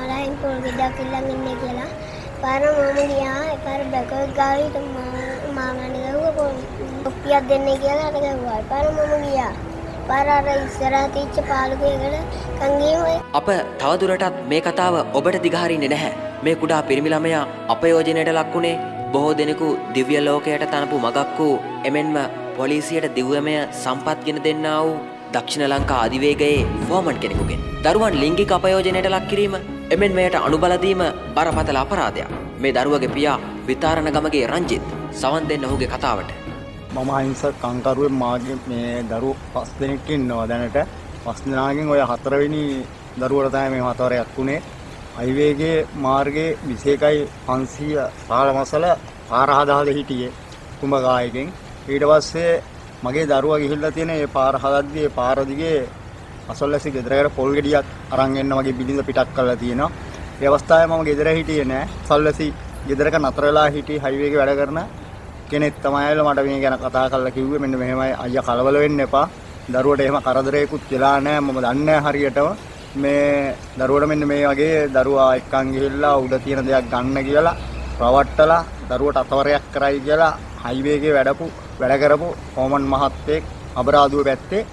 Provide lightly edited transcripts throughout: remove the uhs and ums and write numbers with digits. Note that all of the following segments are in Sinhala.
මලයින් පොල් ගෙඩියක් ඉල්ලන් ඉන්නේ කියලා. පාර මම ගියා පාර බැකෝත් ගාවිට මාමණන් ගාව කොපියක් දෙන්න කියලා අර ගාවා. පාර මම ගියා. පාර අර ඉස්සරහ තිච්ච පාලුකේකට කංගියමයි. අප තවදුරටත් මේ කතාව ඔබට දිගහරින්නේ නැහැ. මේ කුඩා පිරිමි ළමයා අපයෝජනයට ලක්ුණේ බොහෝ දෙනෙකු දිව්‍ය ලෝකයට තනපු මගක් වූ එමෙන්ම පොලිසියට දිව්‍යමය සම්පත් ගෙන දෙන්නා වූ දක්ෂිණ ලංකා අධිවේගයේ ෆෝමන් කෙනෙකුගෙන්. දරුවන් ලිංගික අපයෝජනයට ලක් කිරීම එමෙන් මෙයට අනුබල දීම බරපතල අපරාධයක්. මේ දරුවගේ පියා විතාරණ ගමගේ රංජිත් සවන් දෙන්න ඔහුගේ කතාවට. මම අහිංසක කංකරුවෙන් මාගේ මේ දරුවෝ 5 දෙනෙක් ඉන්නවා දැනට. 5 දෙනාගෙන් ඔය 4 වෙනි දරුවට තමයි මේ හතරයක් වුණේ. හයිවේගේ මාර්ගයේ 21.500 පාලමසල පාර හදාගෙන හිටියේ කුඹගායකින්. ඊට පස්සේ මගේ දරුවා ගිහිල්ලා තියෙන මේ පාර හදද්දී මේ පාර දිගේ අසල්වැසි ගෙදරකට පොල් ගෙඩියක් අරන් එන්න මගේ බිලිඳ පිටක් කරලා තියෙනවා. ඒ අවස්ථාවේ මම ගෙදර හිටියේ නෑ. අසල්වැසි ගෙදරක නතර වෙලා හිටි හයිවේගේ වැඩ කරන කෙනෙක් තමයි ඇවිල්ලා මට මේ ගැන කතා කරලා කිව්වේ මෙන්න මෙහෙමයි අයියා කලබල වෙන්න එපා. දරුවට එහෙම කරදරයකුත් වෙලා නෑ. මම දන්නේ හරියටම මේ දරුවට මෙන්න මේ වගේ දරුවා එක්කන් ගිහිල්ලා උඩ තියෙන දෙයක් ගන්න කියලා රවට්ටලා දරුවට අතවරයක් කරයි කියලා හයිවේගේ වැඩ කරපු කොමන් මහත්තයෙක් අබරාදුව පැත්තේ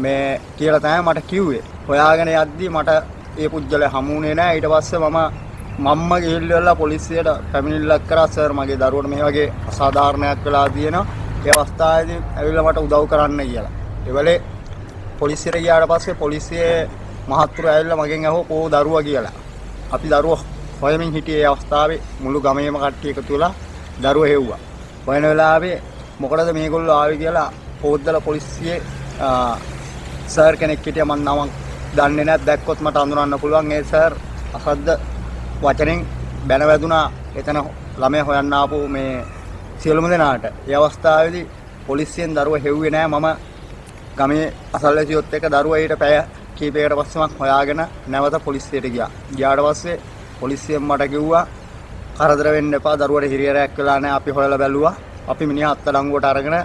මේ කියලා තමයි මට කිව්වේ. හොයාගෙන යද්දි මට ඒ පුජ්‍යල හමුුනේ නෑ. ඊට පස්සේ මම්ම ගිහිල්ලා පොලිසියට පැමිණිල්ලක් කරා සර් මගේ දරුවට මේ වගේ අසාධාරණයක් වෙලා තියෙනවා. ඒ අවස්ථාවේදී ඇවිල්ලා මට උදව් කරන්න කියලා. ඒ වෙලේ පොලිසියට ගියාට පස්සේ පොලිසියේ මහත්තුරු ඇවිල්ලා මගෙන් අහුව කෝ දරුවා කියලා. අපි දරුවා හොයමින් හිටියේ අවස්ථාවේ මුළු ගමේම කට්ටිය එකතු වෙලා දරුවා හෙව්වා. හොයන වෙලාවේ මොකටද මේගොල්ලෝ ආවේ කියලා පොද්දල පොලිසියේ සර් කෙනෙක් හිටියා මම නම දන්නේ නැහැ. දැක්කොත් මට අඳුරන්න පුළුවන්. ඒ සර් අසද්ද වචනෙන් බැන වැදුනා එතන ළමයා හොයන්න ආපු මේ සියලුම දෙනාට. ඒ අවස්ථාවේදී පොලිසියෙන් දරුවා හෙව්වේ නැහැ. මම ගමේ අසල්වැසියොත් එක්ක දරුවා ඊට පැය කීපයකට පස්සේ මම හොයාගෙන නැවත පොලිසියට ගියා. ගියාට පස්සේ පොලිසියෙන් මට කිව්වා කරදර වෙන්න එපා දරුවට හිරියරයක් වෙලා නැහැ. අපි හොයලා බැලුවා. අපි මිනිහා අත්අඩංගුවට අරගෙන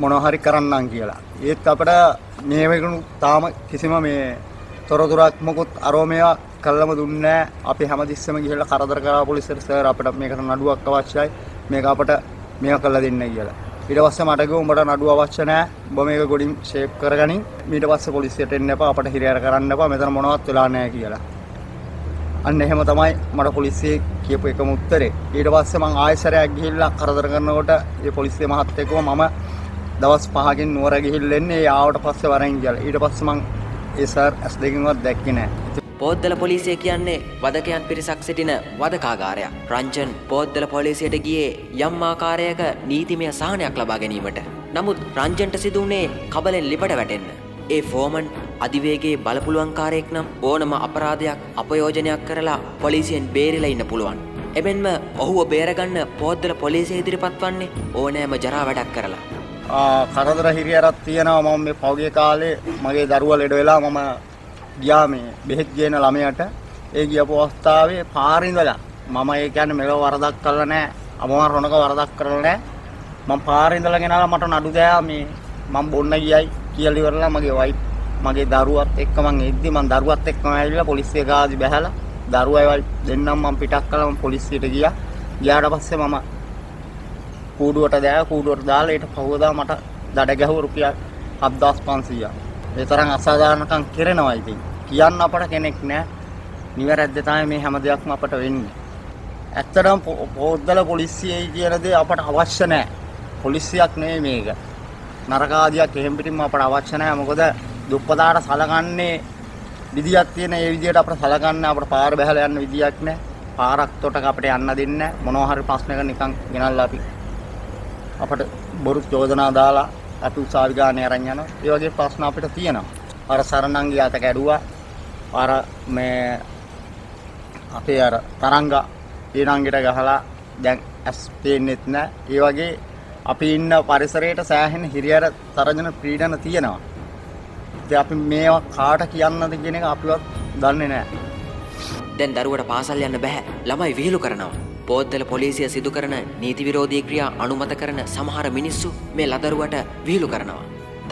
මොනවා හරි කරන්නම් කියලා. ඒත් අපිට මේ වෙනුණු තාම කිසිම මේ තොරතුරක් මොකුත් අරෝමේවා කළම දුන්නේ නැහැ. අපි හැමතිස්සෙම ගිහිල්ලා කරදර කරා පොලිසියට සර් අපිට මේකට නඩුවක් අවශ්‍යයි. මේක අපිට මේක කළා දෙන්න කියලා. ඊට පස්සේ මට කිව්වා උඹට නඩුව අවශ්‍ය නැහැ. උඹ මේක ගොඩින් ෂේප් කරගනින්. ඊට පස්සේ පොලිසියට එන්න එපා. අපිට හිරියර කරන්න එපා. මෙතන මොනවත් වෙලා නැහැ කියලා. අන්න එහෙම තමයි මට පොලිසිය කියපු එකම උත්තරේ. ඊට පස්සේ මං ආයෙසරයක් ගිහිල්ලා කරදර කරනකොට ඒ පොලිසිය මහත්තයෙක්ව මම දවස් 5කින් නුවර ගිහිල්ලා එන්නේ. ඒ ආවට පස්සේ වරෙන් කියලා. ඊට පස්සේ මං ඒ සර් ඇස් දෙකින්වත් දැක්කේ නැහැ. පොද්දල පොලිසිය කියන්නේ වදකයන් පිරිසක් සිටින වදකාගාරයක්. රංජන් පොද්දල පොලිසියට ගියේ යම් ආකාරයක නීතිමය සහනයක් ලබා ගැනීමට. නමුත් රංජන්ට සිදු වුණේ කබලෙන් ලිපට වැටෙන්න. ඒ ෆෝමන් අධිවේගයේ බලපුලුවන්කාරයෙක් නම් ඕනම අපරාධයක් අපයෝජනයක් කරලා පොලිසියෙන් බේරිලා ඉන්න පුළුවන්. එබැවින්ම ඔහුව බේරගන්න පොද්දල පොලිසිය ඉදිරිපත් වන්නේ ඕනෑම ජරා වැඩක් කරලා. කරදර හිරියරක් තියෙනවා. මම මේ පෞගේ කාලේ මගේ දරුවා ලෙඩ වෙලා මම ගියා මේ බෙහෙත් ගේන ළමයාට. ඒ ගියපු අවස්ථාවේ පාරේ ඉඳලා මම ඒ කියන්නේ මෙලව වරදක් කළා නැහැ. අමෝහන් රොණක වරදක් කරලා නැහැ. මම පාරේ ඉඳලා ගෙනාලා මට නඩු දෑ මේ මම බොන්න ගියයි කියලා ඉවරලා මගේ වයිෆ් මගේ දරුවත් එක්ක මං එද්දි මං දරුවත් එක්කම ඇවිල්ලා පොලිසිය ගාදි බැහැලා දරුවා දෙන්නම් මම පිටක් කළා. මම පොලිසියට ගියා. ගියාට පස්සේ මම කූඩුවට දාලා ඊට පහුවදා මට දඩ ගැහුව රුපියල් 7500ක්. ඒ තරම් අසාධාරණකම් කරනවා. ඉතින් කියන්න අපට කෙනෙක් නැහැ. නිවැරද්ද තමයි මේ හැම දෙයක්ම අපට වෙන්නේ. ඇත්තටම පොද්දල පොලිසියයි කියන දේ අපට අවශ්‍ය නැහැ. පොලිසියක් නෙවෙයි මේක. නරකාදියක් එහෙම් පිටින්ම අපට අවශ්‍ය නැහැ. මොකද දුප්පතාට සලකන්නේ විදියක් තියෙන. ඒ විදියට අපට සලකන්නේ අපට පාර බැහැලා යන්න විදියක් නැහැ. පාරක් තොටක අපිට යන්න දෙන්නේ නැහැ. මොනවා හරි ප්‍රශ්නයක නිකන් ගෙනල්ලා අපට බොරු චෝදනා දාලා අපි උසාවි ගානේ අරන් යනවා. ඒ වගේ ප්‍රශ්න අපිට තියෙනවා. අර සරණංගි අත කැඩුවා. අර මේ අපේ අර තරංග ඊනංගිට ගහලා දැන් ඇස් පේන්නෙත් නැහැ. ඒ වගේ අපි ඉන්න පරිසරයට සෑහෙන හිරියර තරජන පීඩන තියෙනවා. ඉතින් අපි මේවා කාට කියන්නද කියන එක අපිවත් දන්නේ නැහැ. දැන් දරුවට පාසල් යන්න බෑ. ළමයි විහිළු කරනවා. පොද්දල පොලිසිය සිදු කරන නීති විරෝධී ක්‍රියා අනුමත කරන සමහර මිනිස්සු මේ ලදරුවට විහිළු කරනවා.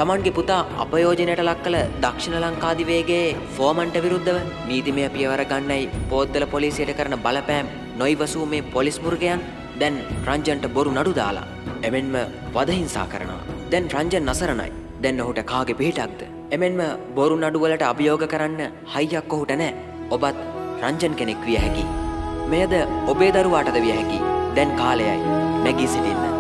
තමන්ගේ පුතා අපයෝජනයට ලක් කළ දක්ෂිණ ලංකාදිවේගයේ ෆෝමන්ට විරුද්ධව නීතිමය පියවර ගන්නයි පොද්දල පොලිසියට කරන බලපෑම් නොයිවසූ මේ පොලිස් මුර්ගයන් දැන් රංජන්ට බොරු නඩු දාලා එමෙන්ම වදහිංසා කරනවා. දැන් රංජන් නසරණයි. දැන් ඔහුට කාගේ පිටක්ද? එමෙන්ම බොරු නඩු වලට අභියෝග කරන්න හයියක් ඔහුට නැහැ. ඔබත් රංජන් කෙනෙක් විය හැකියි. මෙයද ඔබේ දරුවාටද විය හැකියි. දැන් කාලයයි. නැගී සිටින්න.